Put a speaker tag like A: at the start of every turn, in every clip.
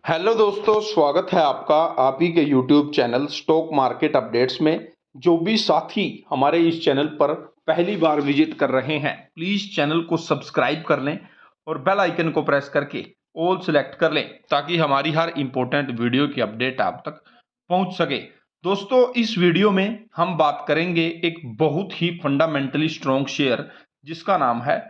A: Hello दोस्तों, स्वागत है आपका आप ही के YouTube channel stock market updates में। जो भी साथी हमारे इस चैनल पर पहली बार विजिट कर रहे हैं, प्लीज़ चैनल को सब्सक्राइब कर लें और बेल आइकन को प्रेस करके ऑल सेलेक्ट कर लें ताकि हमारी हर इंपॉर्टेंट वीडियो की अपडेट आप तक पहुंच सके। दोस्तों, इस वीडियो में हम बात करेंगे एक बहुत ही फंडामेंटली स्ट्रॉन्ग शेयर जिसका नाम है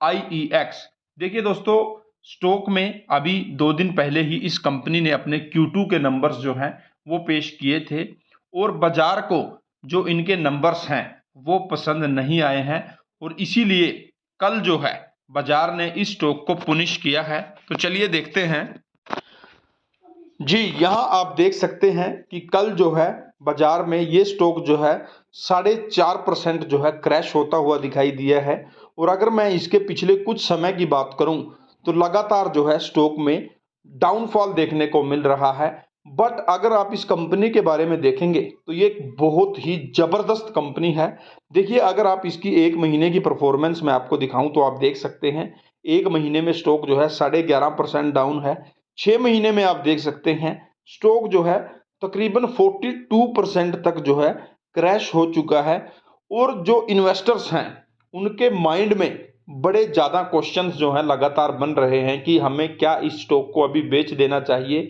A: IEX। देखिए दोस्तों, स्टॉक में अभी 2 दिन पहले ही इस कंपनी ने अपने Q2 के नंबर्स जो हैं वो पेश किए थे और बाजार को जो इनके नंबर्स हैं वो पसंद नहीं आए हैं और इसीलिए कल जो है बाजार ने इस स्टॉक को पुनिश किया है। तो चलिए देखते हैं। जी, यहाँ आप देख सकते हैं कि कल जो है बाजार में ये स्टॉक जो है 4.5% जो है क्रैश होता हुआ दिखाई दिया है। और अगर मैं इसके पिछले कुछ समय की बात करूं तो लगातार जो है स्टॉक में डाउनफॉल देखने को मिल रहा है। बट अगर आप इस कंपनी के बारे में देखेंगे तो ये एक बहुत ही जबरदस्त कंपनी है। देखिए, अगर आप इसकी 1 महीने की परफॉर्मेंस मैं आपको दिखाऊं तो आप देख सकते हैं 1 महीने में स्टॉक जो है 11.5% डाउन है। 6 महीने में आप देख सकते हैं स्टॉक जो है तकरीबन 42% तक जो है क्रैश हो चुका है। और जो इन्वेस्टर्स हैं उनके माइंड में बड़े ज़्यादा क्वेश्चंस जो हैं लगातार बन रहे हैं कि हमें क्या इस स्टॉक को अभी बेच देना चाहिए,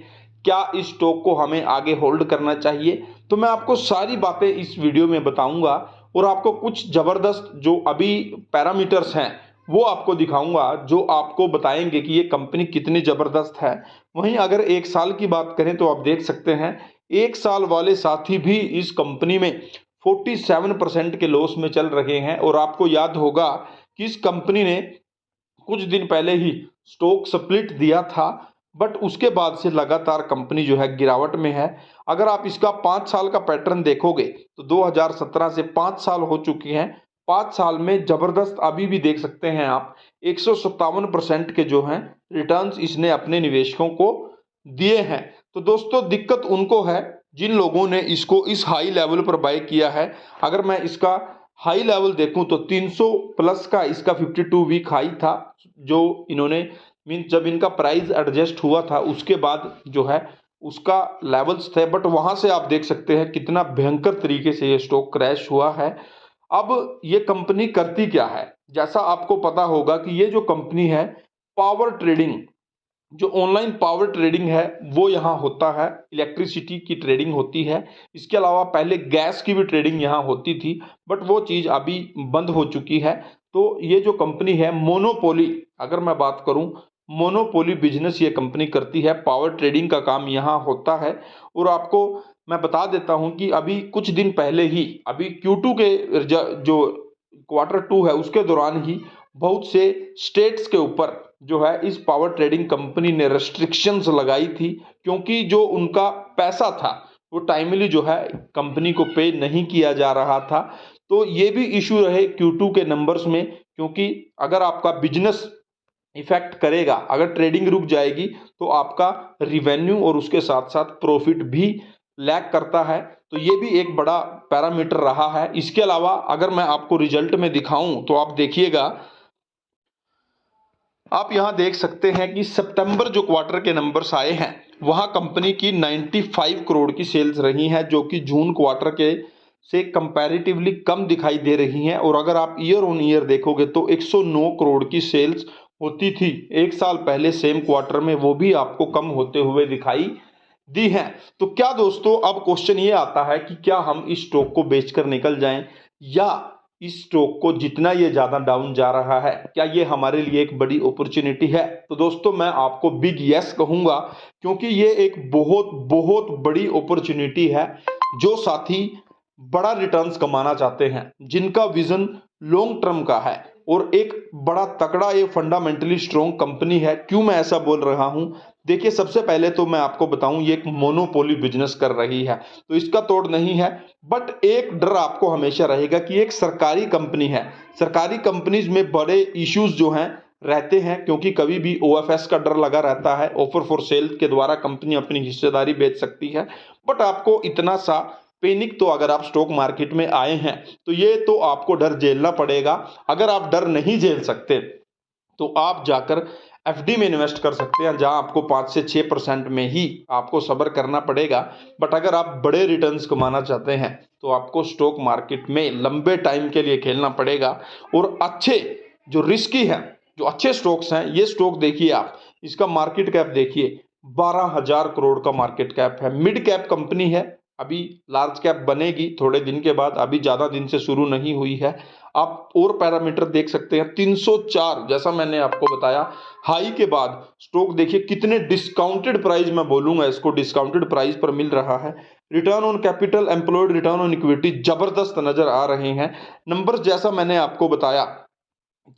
A: क्या इस स्टॉक को हमें आगे होल्ड करना चाहिए। तो मैं आपको सारी बातें इस वीडियो में बताऊंगा और आपको कुछ ज़बरदस्त जो अभी पैरामीटर्स हैं वो आपको दिखाऊंगा जो आपको बताएंगे कि ये कंपनी कितनी ज़बरदस्त है। वहीं अगर 1 साल की बात करें तो आप देख सकते हैं 1 साल वाले साथी भी इस कंपनी में 47% के लॉस में चल रहे हैं। और आपको याद होगा कि इस कंपनी ने कुछ दिन पहले ही स्टॉक स्प्लिट दिया था, बट उसके बाद से लगातार कंपनी जो है गिरावट में है। अगर आप इसका 5 साल का पैटर्न देखोगे तो 2017 से 5 साल हो चुके हैं। 5 साल में जबरदस्त अभी भी देख सकते हैं आप 157% के जो हैं रिटर्न्स इसने अपने निवेशकों को दिए हैं। तो दोस्तों, दिक्कत उनको है जिन लोगों ने इसको इस हाई लेवल पर बाय किया है। अगर मैं इसका हाई लेवल देखूं तो 300 प्लस का इसका 52 वीक हाई था जो इन्होंने मीन जब इनका प्राइस एडजस्ट हुआ था उसके बाद जो है उसका लेवल्स थे। बट वहां से आप देख सकते हैं कितना भयंकर तरीके से ये स्टॉक क्रैश हुआ है। अब ये कंपनी करती क्या है, जैसा आपको पता होगा कि ये जो कंपनी है पावर ट्रेडिंग, जो ऑनलाइन पावर ट्रेडिंग है वो यहाँ होता है। इलेक्ट्रिसिटी की ट्रेडिंग होती है। इसके अलावा पहले गैस की भी ट्रेडिंग यहाँ होती थी, बट वो चीज़ अभी बंद हो चुकी है। तो ये जो कंपनी है मोनोपोली, अगर मैं बात करूं मोनोपोली बिजनेस ये कंपनी करती है, पावर ट्रेडिंग का काम यहाँ होता है। और आपको मैं बता देता हूं कि अभी कुछ दिन पहले ही अभी Q2 के जो Q2 है उसके दौरान ही बहुत से स्टेट्स के ऊपर जो है इस पावर ट्रेडिंग कंपनी ने रेस्ट्रिक्शंस लगाई थी, क्योंकि जो उनका पैसा था वो टाइमली जो है कंपनी को पे नहीं किया जा रहा था। तो ये भी इशू रहे Q2 के नंबर्स में, क्योंकि अगर आपका बिजनेस इफेक्ट करेगा, अगर ट्रेडिंग रुक जाएगी तो आपका रिवेन्यू और उसके साथ साथ प्रॉफिट भी लैग करता है। तो ये भी एक बड़ा पैरामीटर रहा है। इसके अलावा अगर मैं आपको रिजल्ट में दिखाऊं तो आप देखिएगा, आप यहां देख सकते हैं कि सितंबर जो क्वार्टर के नंबर्स आए हैं वहां कंपनी की 95 करोड़ की सेल्स रही हैं, जो कि जून क्वार्टर के से कंपैरेटिवली कम दिखाई दे रही हैं। और अगर आप ईयर ऑन ईयर देखोगे तो 109 करोड़ की सेल्स होती थी 1 साल पहले सेम क्वार्टर में, वो भी आपको कम होते हुए दिखाई दी हैं। तो क्या दोस्तों, अब क्वेश्चन ये आता है कि क्या हम इस स्टॉक को बेचकर निकल जाएं, या इस स्टॉक को जितना ये ज्यादा डाउन जा रहा है क्या ये हमारे लिए एक बड़ी अपॉर्चुनिटी है। तो दोस्तों, मैं आपको बिग यस कहूंगा, क्योंकि ये एक बहुत बहुत बड़ी अपॉर्चुनिटी है। जो साथी बड़ा रिटर्न्स कमाना चाहते हैं, जिनका विजन लॉन्ग टर्म का है और एक बड़ा तगड़ा ये फंडामेंटली स्ट्रॉन्ग कंपनी है। क्यों मैं ऐसा बोल रहा हूं, देखिए सबसे पहले तो मैं आपको बताऊं ये एक मोनोपोली बिजनेस कर रही है तो इसका तोड़ नहीं है। बट एक डर आपको हमेशा रहेगा कि एक सरकारी कंपनी है। सरकारी कंपनीज में बड़े इश्यूज जो हैं रहते हैं, क्योंकि कभी भी OFS का डर लगा रहता है, ऑफर फॉर सेल के द्वारा कंपनी अपनी हिस्सेदारी बेच सकती है। बट आपको इतना सा पैनिक तो अगर आप स्टॉक मार्केट में आए हैं तो ये तो आपको डर झेलना पड़ेगा। अगर आप डर नहीं झेल सकते तो आप जाकर एफडी में इन्वेस्ट कर सकते हैं, जहां आपको 5 से 6% में ही आपको सब्र करना पड़ेगा। बट अगर आप बड़े रिटर्न्स कमाना चाहते हैं तो आपको स्टॉक मार्केट में लंबे टाइम के लिए खेलना पड़ेगा। और अच्छे जो रिस्की है, जो अच्छे स्टॉक्स हैं, ये स्टॉक देखिए आप, इसका मार्केट कैप देखिए 12,000 करोड़ का मार्केट कैप है। मिड कैप कंपनी है, अभी लार्ज कैप बनेगी थोड़े दिन के बाद, अभी ज्यादा दिन से शुरू नहीं हुई है। आप और पैरामीटर देख सकते हैं 304, जैसा मैंने आपको बताया हाई के बाद स्टॉक देखिए कितने डिस्काउंटेड प्राइस, मैं बोलूंगा इसको डिस्काउंटेड प्राइस पर मिल रहा है। Return on capital employed, return on equity जबरदस्त नजर आ रहे हैं। नंबर्स जैसा मैंने आपको बताया,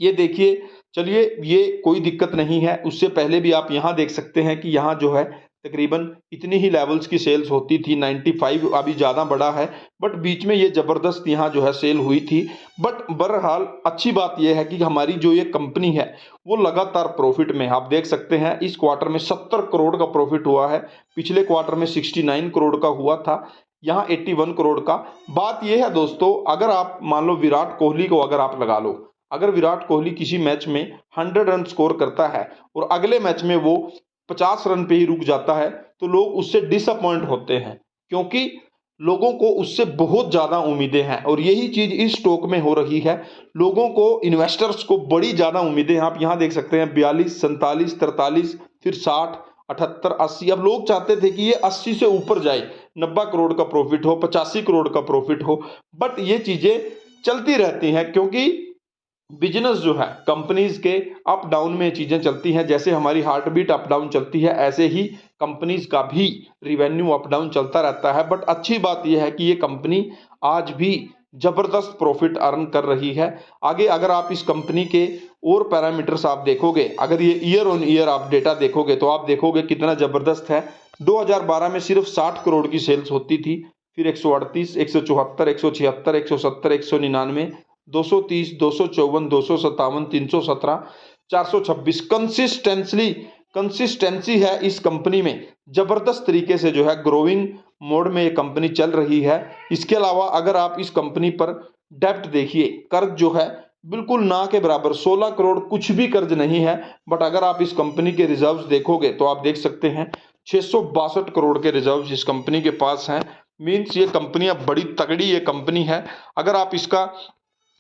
A: ये देखिए, चलिए ये कोई दिक्कत नहीं है। उससे पहले भी आप यहाँ देख सकते हैं कि यहाँ जो है तकरीबन इतनी ही लेवल्स की सेल्स होती थी, 95, अभी ज़्यादा बढ़ा है। बट बीच में ये ज़बरदस्त यहाँ जो है सेल हुई थी। बट बहरहाल अच्छी बात यह है कि हमारी जो ये कंपनी है वो लगातार प्रॉफिट में, आप देख सकते हैं इस क्वार्टर में 70 करोड़ का प्रॉफिट हुआ है, पिछले क्वार्टर में 69 करोड़ का हुआ था, यहाँ 81 करोड़ का। बात यह है दोस्तों, अगर आप मान लो विराट कोहली को अगर आप लगा लो, अगर विराट कोहली किसी मैच में 100 रन स्कोर करता है और अगले मैच में वो 50 रन पे ही रुक जाता है, तो लोग उससे डिसअपॉइंट होते हैं, क्योंकि लोगों को उससे बहुत ज्यादा उम्मीदें हैं। और यही चीज इस स्टॉक में हो रही है, लोगों को, इन्वेस्टर्स को बड़ी ज्यादा उम्मीदें हैं। आप यहां देख सकते हैं 42, 47, 43, फिर 60, 78, 80। अब लोग चाहते थे कि ये 80 से ऊपर जाए, 90 करोड़ का प्रॉफिट हो, 85 करोड़ का प्रॉफिट हो। बट ये चीजें चलती रहती हैं, क्योंकि बिजनेस जो है कंपनीज के अप डाउन में चीजें चलती हैं। जैसे हमारी हार्ट बीट अप डाउन चलती है, ऐसे ही कंपनीज का भी रिवेन्यू अप डाउन चलता रहता है। बट अच्छी बात यह है कि ये कंपनी आज भी जबरदस्त प्रॉफिट अर्न कर रही है। आगे अगर आप इस कंपनी के और पैरामीटर्स आप देखोगे, अगर ये ईयर ऑन ईयर आप डेटा देखोगे तो आप देखोगे कितना जबरदस्त है। 2012 में सिर्फ 60 करोड़ की सेल्स होती थी, फिर 138, 174, 176, 170, 199, 230, 254, 257, 317, 426। कंसिस्टेंसी है इस कंपनी में, जबरदस्त तरीके से जो है ग्रोइंग मोड में ये कंपनी चल रही है। इसके अलावा अगर आप इस कंपनी पर डेप्ट देखिए, कर्ज जो है बिल्कुल ना के बराबर, 16 करोड़ कुछ भी कर्ज नहीं है। बट अगर आप इस कंपनी के रिजर्व्स देखोगे तो आप देख सकते हैं 662 करोड़ के रिजर्व्स इस कंपनी के पास हैं। मीन्स ये कंपनियां बड़ी तगड़ी ये कंपनी है। अगर आप इसका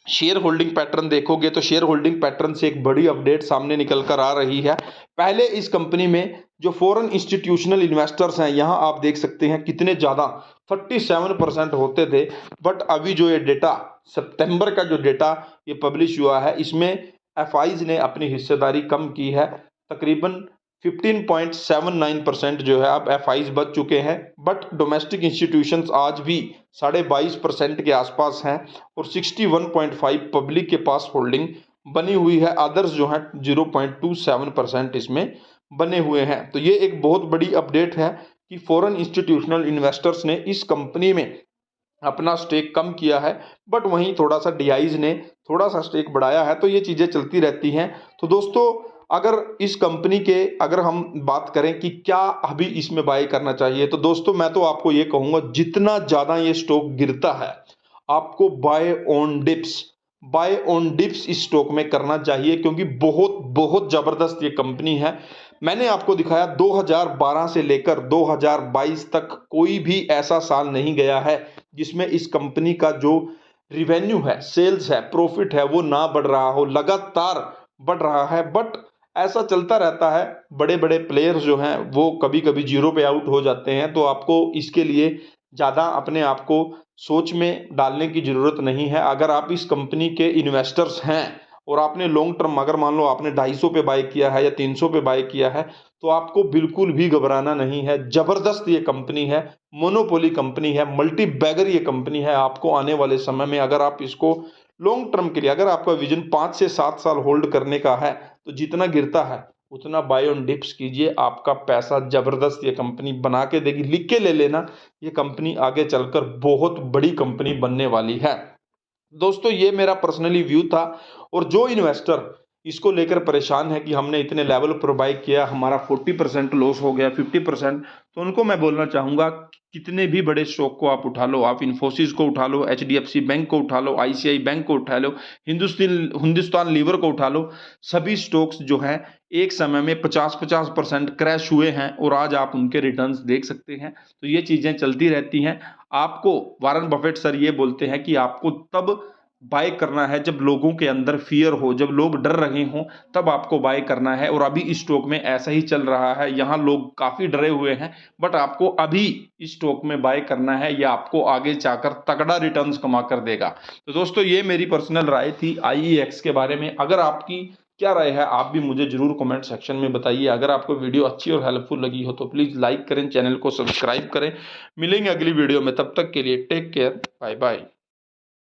A: शेयर होल्डिंग पैटर्न देखोगे तो शेयर होल्डिंग पैटर्न से एक बड़ी अपडेट सामने निकल कर आ रही है। पहले इस कंपनी में जो फॉरेन इंस्टीट्यूशनल इन्वेस्टर्स हैं, यहां आप देख सकते हैं कितने ज्यादा, 37% होते थे। बट अभी जो ये डेटा, सितंबर का जो डेटा ये पब्लिश हुआ है, इसमें एफआईज ने अपनी हिस्सेदारी कम की है, तकरीबन 15.79% जो है अब एफआईज बच चुके हैं। बट डोमेस्टिक इंस्टीट्यूशंस आज भी 22.5% के आसपास हैं और 61.5 पब्लिक के पास होल्डिंग बनी हुई है। अदर्स जो है 0.27% इसमें बने हुए हैं। तो ये एक बहुत बड़ी अपडेट है कि फॉरेन इंस्टीट्यूशनल इन्वेस्टर्स ने इस कंपनी में अपना स्टेक कम किया है। बट वहीं थोड़ा सा डीआईज ने थोड़ा सा स्टेक बढ़ाया है। तो ये चीजें चलती रहती हैं। तो दोस्तों, अगर इस कंपनी के अगर हम बात करें कि क्या अभी इसमें बाय करना चाहिए, तो दोस्तों मैं तो आपको ये कहूंगा, जितना ज्यादा ये स्टॉक गिरता है आपको बाय ऑन डिप्स इस स्टॉक में करना चाहिए, क्योंकि बहुत बहुत जबरदस्त ये कंपनी है। मैंने आपको दिखाया 2012 से लेकर 2022 तक कोई भी ऐसा साल नहीं गया है जिसमें इस कंपनी का जो रिवेन्यू है, सेल्स है, प्रॉफिट है, वो ना बढ़ रहा हो, लगातार बढ़ रहा है। बट ऐसा चलता रहता है, बड़े बड़े प्लेयर्स जो हैं वो कभी कभी जीरो पे आउट हो जाते हैं। तो आपको इसके लिए ज़्यादा अपने आप को सोच में डालने की ज़रूरत नहीं है। अगर आप इस कंपनी के इन्वेस्टर्स हैं और आपने लॉन्ग टर्म, अगर मान लो आपने 250 पे बाय किया है या 300 पे बाय किया है, तो आपको बिल्कुल भी घबराना नहीं है। जबरदस्त ये कंपनी है, मोनोपोली कंपनी है, मल्टी बैगर ये कंपनी है। आपको आने वाले समय में अगर आप इसको लॉन्ग टर्म के लिए, अगर आपका विजन 5 से 7 साल होल्ड करने का है, तो जितना गिरता है उतना बाय ऑन डिप्स कीजिए, आपका पैसा जबरदस्त ये कंपनी बना के देगी। लिख के ले लेना, ये कंपनी आगे चलकर बहुत बड़ी कंपनी बनने वाली है। दोस्तों, ये मेरा पर्सनली व्यू था। और जो इन्वेस्टर इसको लेकर परेशान है कि हमने इतने लेवल पर बाय किया, हमारा 40% लॉस हो गया, 50%। तो उनको मैं बोलना चाहूँगा, कितने भी बड़े स्टॉक को आप उठा लो, आप इन्फोसिस को उठा लो, एचडीएफसी बैंक को उठा लो, आईसीआई बैंक को उठा लो, हिंदुस्तान लीवर को उठा लो, सभी स्टॉक्स जो हैं एक समय में 50-50% क्रैश हुए हैं और आज आप उनके रिटर्न्स देख सकते हैं। तो ये चीज़ें चलती रहती हैं। आपको वारन बफेट सर ये बोलते हैं कि आपको तब बाय करना है जब लोगों के अंदर फियर हो, जब लोग डर रहे हों, तब आपको बाय करना है। और अभी इस स्टॉक में ऐसा ही चल रहा है, यहाँ लोग काफ़ी डरे हुए हैं, बट आपको अभी इस स्टॉक में बाय करना है, या आपको आगे जाकर तगड़ा रिटर्न्स कमा कर देगा। तो दोस्तों, ये मेरी पर्सनल राय थी आईईएक्स के बारे में। अगर आपकी क्या राय है, आप भी मुझे जरूर कमेंट सेक्शन में बताइए। अगर आपको वीडियो अच्छी और हेल्पफुल लगी हो तो प्लीज़ लाइक करें, चैनल को सब्सक्राइब करें। मिलेंगे अगली वीडियो में, तब तक के लिए टेक केयर, बाय बाय।